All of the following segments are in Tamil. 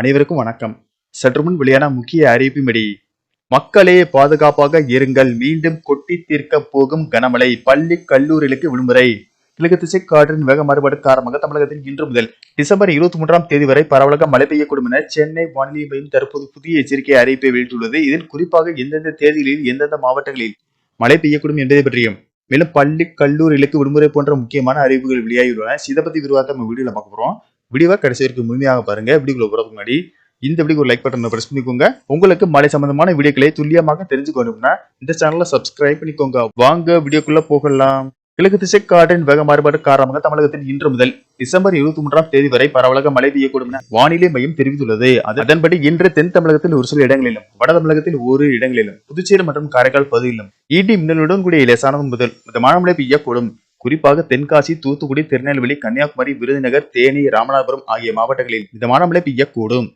அனைவருக்கும் வணக்கம். சற்றுமுன் வெளியான முக்கிய அறிவிப்பின்படி, மக்களே பாதுகாப்பாக இருங்கள், மீண்டும் கொட்டி தீர்க்க போகும் கனமழை, பள்ளி கல்லூரிகளுக்கு விடுமுறை. கிழக்கு திசை காற்றின் வேக மாறுபாடு காரணமாக தமிழகத்தில் இன்று முதல் டிசம்பர் 23ஆம் தேதி வரை பரவலாக மழை பெய்யக்கூடும் என சென்னை வானிலை மையம் தற்போது புதிய எச்சரிக்கை அறிவிப்பை வெளியிட்டுள்ளது. இதில் குறிப்பாக எந்தெந்த தேதிகளில் எந்தெந்த மாவட்டங்களில் மழை பெய்யக்கூடும் என்பதை பற்றியும், மேலும் பள்ளி கல்லூரிகளுக்கு விடுமுறை போன்ற முக்கியமான அறிவிப்புகள் வெளியாகியுள்ளன. இதை பத்தி விரிவாக நம்ம வீடியோல பார்க்க போறோம். வீடியோவை கடைசி வரைக்கும் முழுமையாக பாருங்க. வீடியோக்குள்ள போறதுக்கு முன்னாடி இந்த வீடியோக்கு ஒரு லைக் பட்டனை பிரஸ் பண்ணிக்கோங்க. உங்களுக்கு மழை சம்பந்தமான வீடியோக்களை துல்லியமாக தெரிஞ்சுக்கணும்னா இந்த சேனலை சப்ஸ்கிரைப் பண்ணிக்கோங்க. வாங்க வீடியோக்குள்ள போகலாம். கிழக்கு திசை காற்றின் வேக மாறுபாடு காரணமாக தமிழகத்தில் இன்று முதல் டிசம்பர் 23ஆம் தேதி வரை பரவலாக மழை பெய்யக்கூடும் என வானிலை மையம் தெரிவித்துள்ளது. அதன்படி இன்று தென் தமிழகத்தில் ஒரு சில இடங்களிலும், வட தமிழகத்தில் ஒரு இடங்களிலும், புதுச்சேரி மற்றும் காரைக்கால் பகுதியிலும் இடி மின்னலுடன் கூடிய லேசானது முதல் மிதமான மழை பெய்யக்கூடும். குறிப்பாக தென்காசி, தூத்துக்குடி, திருநெல்வேலி, கன்னியாகுமரி, விருதுநகர், தேனி, ராமநாதபுரம் ஆகிய மாவட்டங்களில் மிதமான மழை பெய்யக்கூடும்.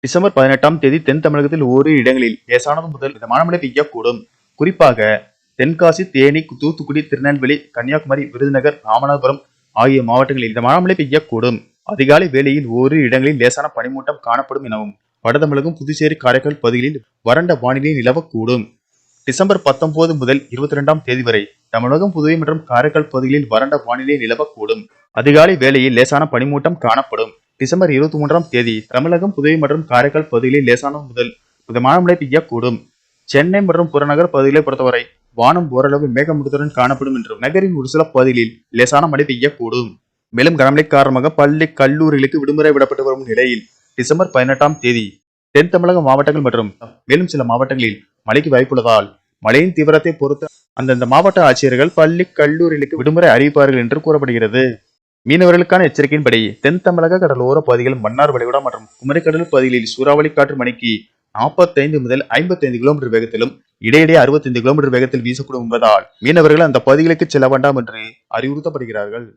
டிசம்பர் 18ஆம் தேதி தென் தமிழகத்தில் ஓரிரு இடங்களில் லேசானது முதல் மிதமான மழை பெய்யக்கூடும். குறிப்பாக தென்காசி, தேனி, தூத்துக்குடி, திருநெல்வேலி, கன்னியாகுமரி, விருதுநகர், ராமநாதபுரம் ஆகிய மாவட்டங்களில் மிதமான மழை பெய்யக்கூடும். அதிகாலை வேளையில் ஓரிரு இடங்களில் லேசான பனிமூட்டம் காணப்படும் எனவும் வட தமிழகம், புதுச்சேரி, காரைக்கால் பகுதிகளில் வறண்ட வானிலை நிலவக்கூடும். டிசம்பர் 19 முதல் 22ஆம் தேதி வரை தமிழகம், புதுவை மற்றும் காரைக்கால் பகுதிகளில் வறண்ட வானிலை நிலவக்கூடும். அதிகாலை வேளையில் லேசான பனிமூட்டம் காணப்படும். டிசம்பர் 23ஆம் தேதி தமிழகம், புதுவை மற்றும் காரைக்கால் பகுதிகளில் லேசான முதல் மிதமான மழை பெய்யக்கூடும். சென்னை மற்றும் புறநகர் பகுதிகளை பொறுத்தவரை வானம் ஓரளவு மேகமூட்டத்துடன் காணப்படும் என்றும் நகரின் ஒரு சில பகுதிகளில் லேசான மழை பெய்யக்கூடும். மேலும் கனமழை காரணமாக பள்ளி கல்லூரிகளுக்கு விடுமுறை விடப்பட்டு வரும் நிலையில் டிசம்பர் 18ஆம் தேதி தென் தமிழக மாவட்டங்கள் மற்றும் மேலும் சில மாவட்டங்களில் மழைக்கு வாய்ப்புள்ளதால் மழையின் தீவிரத்தை பொறுத்து அந்தந்த மாவட்ட ஆட்சியர்கள் பள்ளி கல்லூரிகளுக்கு விடுமுறை அறிவிப்பார்கள் என்று கூறப்படுகிறது. மீனவர்களுக்கான எச்சரிக்கையின்படி தென் தமிழக கடலோர பகுதிகள், மன்னார் வளைகுடா மற்றும் குமரிக்கடல் பகுதிகளில் சூறாவளி காற்று மணிக்கு 45 முதல் 55 கிலோமீட்டர் வேகத்திலும் இடையிடையே 65 கிலோமீட்டர் வேகத்தில் வீசக்கூடும் என்பதால் மீனவர்கள் அந்த பகுதிகளுக்கு செல்ல வேண்டாம் என்று அறிவுறுத்தப்படுகிறார்கள்.